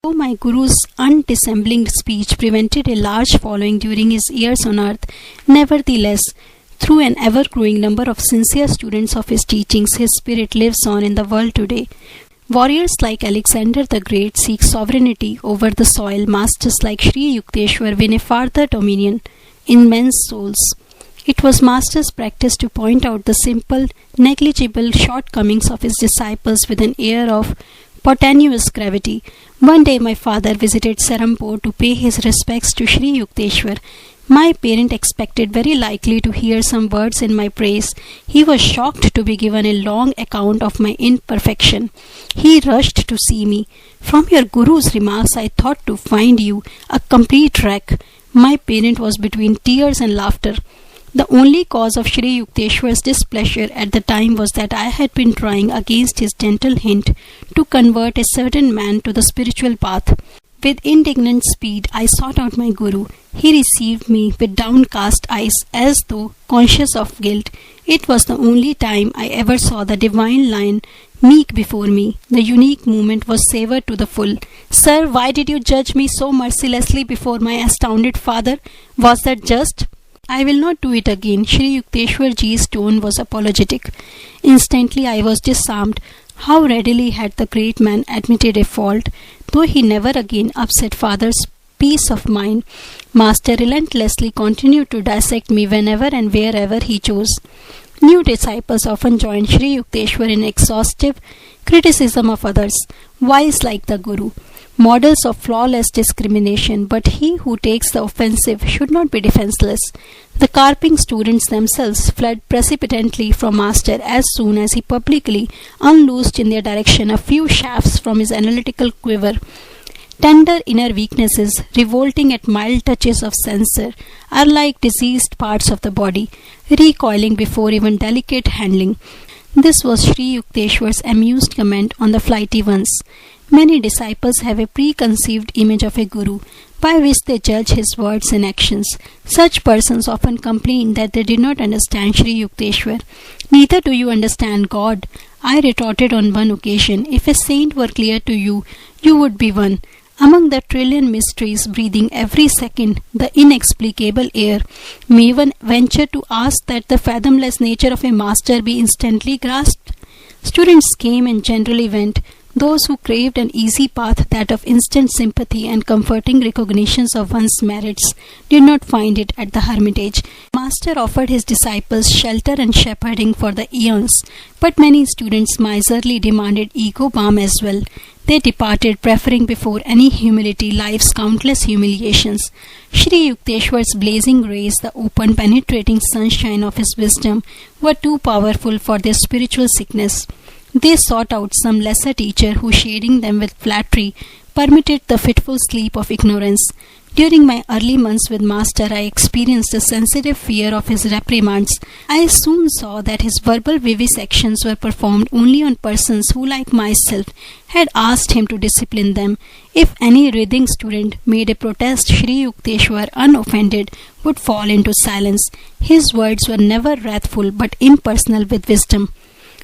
Though my Guru's undissembling speech prevented a large following during his years on earth, nevertheless, through an ever-growing number of sincere students of his teachings, his spirit lives on in the world today. Warriors like Alexander the Great seek sovereignty over the soil. Masters like Sri Yukteswar win a farther dominion in men's souls. It was Master's practice to point out the simple, negligible shortcomings of his disciples with an air of portentous gravity. One day my father visited Serampore to pay his respects to Sri Yukteswar. My parent expected very likely to hear some words in my praise. He was shocked to be given a long account of my imperfection. He rushed to see me. From your Guru's remarks, I thought to find you a complete wreck. My parent was between tears and laughter. The only cause of Sri Yukteswar's displeasure at the time was that I had been trying against his gentle hint to convert a certain man to the spiritual path. With indignant speed, I sought out my Guru. He received me with downcast eyes as though conscious of guilt. It was the only time I ever saw the divine lion meek before me. The unique moment was savoured to the full. Sir, why did you judge me so mercilessly before my astounded father? Was that just? I will not do it again. Sri Yukteswar Ji's tone was apologetic. Instantly I was disarmed. How readily had the great man admitted a fault, though he never again upset father's peace of mind. Master relentlessly continued to dissect me whenever and wherever he chose. New disciples often joined Sri Yukteswar in exhaustive criticism of others, wise like the Guru, models of flawless discrimination, but he who takes the offensive should not be defenseless. The carping students themselves fled precipitately from Master as soon as he publicly unloosed in their direction a few shafts from his analytical quiver. Tender inner weaknesses, revolting at mild touches of censure, are like diseased parts of the body, recoiling before even delicate handling. This was Sri Yukteswar's amused comment on the flighty ones. Many disciples have a preconceived image of a Guru by which they judge his words and actions. Such persons often complain that they did not understand Sri Yukteswar. Neither do you understand God, I retorted on one occasion. If a saint were clear to you, you would be one. Among the trillion mysteries breathing every second the inexplicable air, may one venture to ask that the fathomless nature of a master be instantly grasped? Students came and generally went. Those who craved an easy path, that of instant sympathy and comforting recognitions of one's merits, did not find it at the Hermitage. Master offered his disciples shelter and shepherding for the eons, but many students miserly demanded ego balm as well. They departed, preferring before any humility life's countless humiliations. Sri Yukteswar's blazing rays, the open penetrating sunshine of his wisdom, were too powerful for their spiritual sickness. They sought out some lesser teacher who, shading them with flattery, permitted the fitful sleep of ignorance. During my early months with Master, I experienced a sensitive fear of his reprimands. I soon saw that his verbal vivisections were performed only on persons who, like myself, had asked him to discipline them. If any writhing student made a protest, Sri Yukteswar, unoffended, would fall into silence. His words were never wrathful but impersonal with wisdom.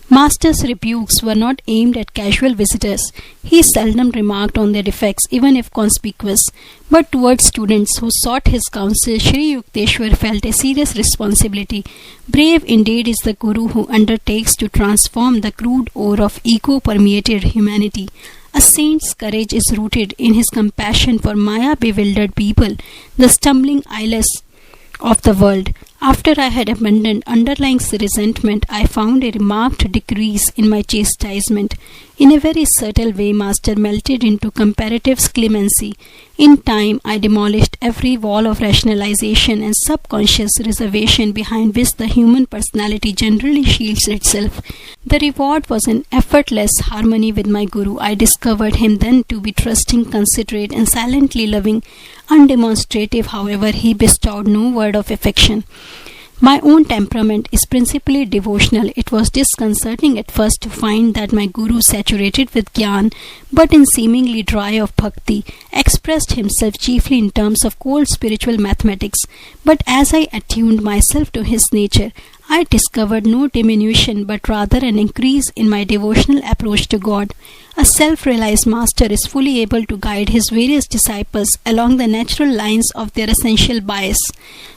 Master's rebukes were not aimed at casual visitors. He seldom remarked on their defects, even if conspicuous. But towards students who sought his counsel, Sri Yukteswar felt a serious responsibility. Brave indeed is the Guru who undertakes to transform the crude ore of ego-permeated humanity. A saint's courage is rooted in his compassion for Maya-bewildered people, the stumbling eyeless of the world. After I had abandoned underlying resentment, I found a marked decrease in my chastisement. In a very subtle way, Master melted into comparative clemency. In time, I demolished every wall of rationalization and subconscious reservation behind which the human personality generally shields itself. The reward was in effortless harmony with my Guru. I discovered him then to be trusting, considerate, and silently loving. Undemonstrative, however, he bestowed no word of affection. My own temperament is principally devotional. It was disconcerting at first to find that my Guru, saturated with Gyan, but in seemingly dry of Bhakti, expressed himself chiefly in terms of cold spiritual mathematics. But as I attuned myself to his nature, I discovered no diminution but rather an increase in my devotional approach to God. A self-realized master is fully able to guide his various disciples along the natural lines of their essential bias.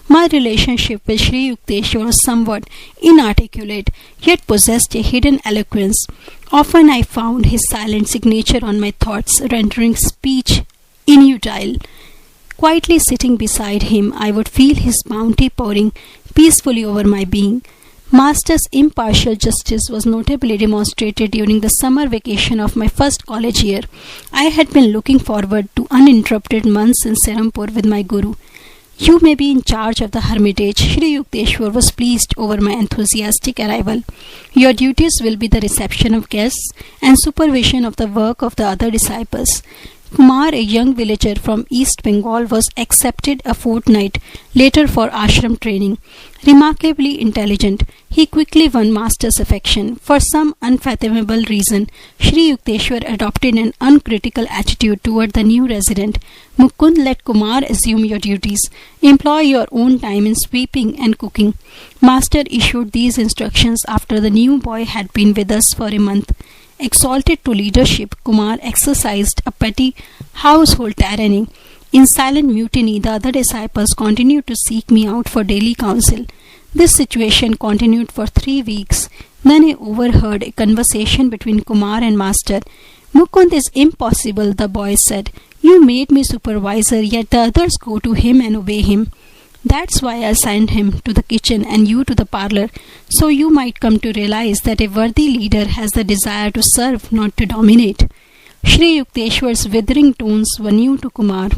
My relationship with Sri Yukteswar was somewhat inarticulate, yet possessed a hidden eloquence. Often I found his silent signature on my thoughts, rendering speech inutile. Quietly sitting beside him, I would feel his bounty pouring peacefully over my being. Master's impartial justice was notably demonstrated during the summer vacation of my first college year. I had been looking forward to uninterrupted months in Serampore with my guru. You may be in charge of the hermitage. Sri Yukteswar was pleased over my enthusiastic arrival. Your duties will be the reception of guests and supervision of the work of the other disciples. Kumar, a young villager from East Bengal, was accepted a fortnight later for ashram training. Remarkably intelligent, he quickly won Master's affection. For some unfathomable reason, Sri Yukteswar adopted an uncritical attitude toward the new resident. Mukund, let Kumar assume your duties. Employ your own time in sweeping and cooking. Master issued these instructions after the new boy had been with us for a month. Exalted to leadership, Kumar exercised a petty household tyranny. In silent mutiny, the other disciples continued to seek me out for daily counsel. This situation continued for 3 weeks. Then I overheard a conversation between Kumar and Master. Mukund is impossible, the boy said. You made me supervisor, yet the others go to him and obey him. That's why I assigned him to the kitchen and you to the parlor, so you might come to realize that a worthy leader has the desire to serve, not to dominate. Sri Yukteswar's withering tones were new to Kumar.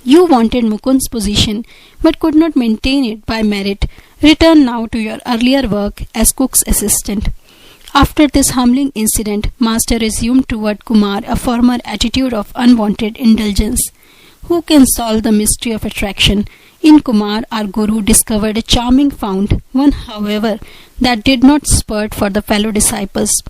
You wanted Mukund's position, but could not maintain it by merit. Return now to your earlier work as cook's assistant. After this humbling incident, Master resumed toward Kumar a former attitude of unwanted indulgence. Who can solve the mystery of attraction? In Kumar, our guru discovered a charming fount, one, however, that did not spurt for the fellow disciples.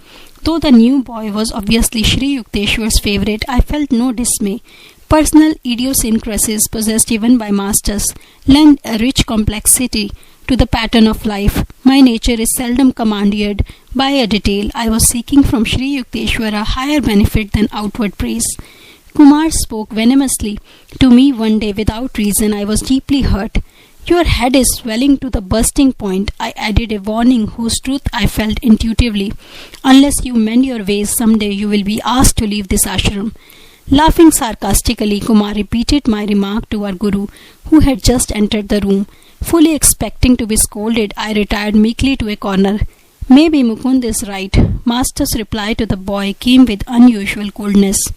Though the new boy was obviously Sri Yukteswar's favorite, I felt no dismay. Personal idiosyncrasies possessed even by masters lend a rich complexity to the pattern of life. My nature is seldom commandeered by a detail. I was seeking from Sri Yukteswar a higher benefit than outward praise. Kumar spoke venomously to me one day without reason. I was deeply hurt. Your head is swelling to the bursting point, I added, a warning whose truth I felt intuitively. Unless you mend your ways, someday you will be asked to leave this ashram. Laughing sarcastically, Kumar repeated my remark to our guru, who had just entered the room. Fully expecting to be scolded, I retired meekly to a corner. Maybe Mukund is right. Master's reply to the boy came with unusual coldness.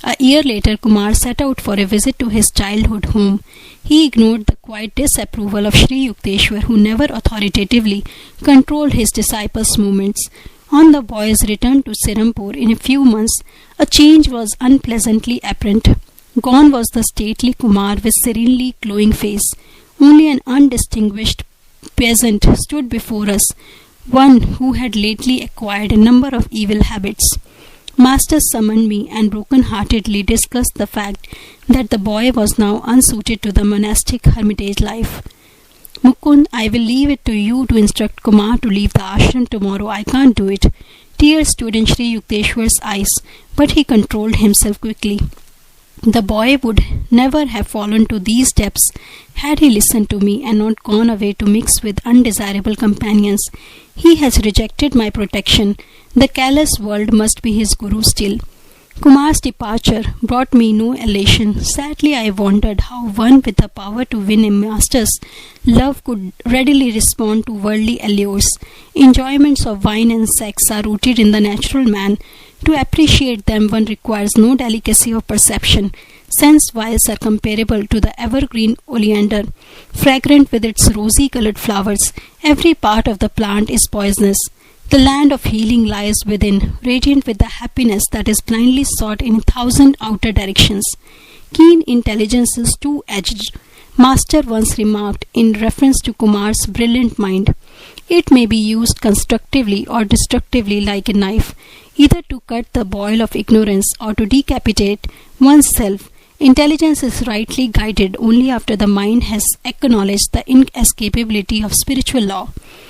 A year later, Kumar set out for a visit to his childhood home. He ignored the quiet disapproval of Sri Yukteswar, who never authoritatively controlled his disciples' movements. On the boy's return to Serampore in a few months, a change was unpleasantly apparent. Gone was the stately Kumar with serenely glowing face. Only an undistinguished peasant stood before us, one who had lately acquired a number of evil habits. Master summoned me and broken-heartedly discussed the fact that the boy was now unsuited to the monastic hermitage life. Mukund, I will leave it to you to instruct Kumar to leave the ashram tomorrow. I can't do it. Tears stood in Sri Yukteswar's eyes, but he controlled himself quickly. The boy would never have fallen to these depths had he listened to me and not gone away to mix with undesirable companions. He has rejected my protection. The callous world must be his guru still. Kumar's departure brought me no elation. Sadly, I wondered how one with the power to win a master's love could readily respond to worldly allures. Enjoyments of wine and sex are rooted in the natural man. To appreciate them, one requires no delicacy of perception. Sense vials are comparable to the evergreen oleander, fragrant with its rosy-colored flowers. Every part of the plant is poisonous. The land of healing lies within, radiant with the happiness that is blindly sought in 1,000 outer directions. Keen intelligence is two-edged. Master once remarked in reference to Kumar's brilliant mind, it may be used constructively or destructively like a knife, either to cut the boil of ignorance or to decapitate oneself. Intelligence is rightly guided only after the mind has acknowledged the inescapability of spiritual law.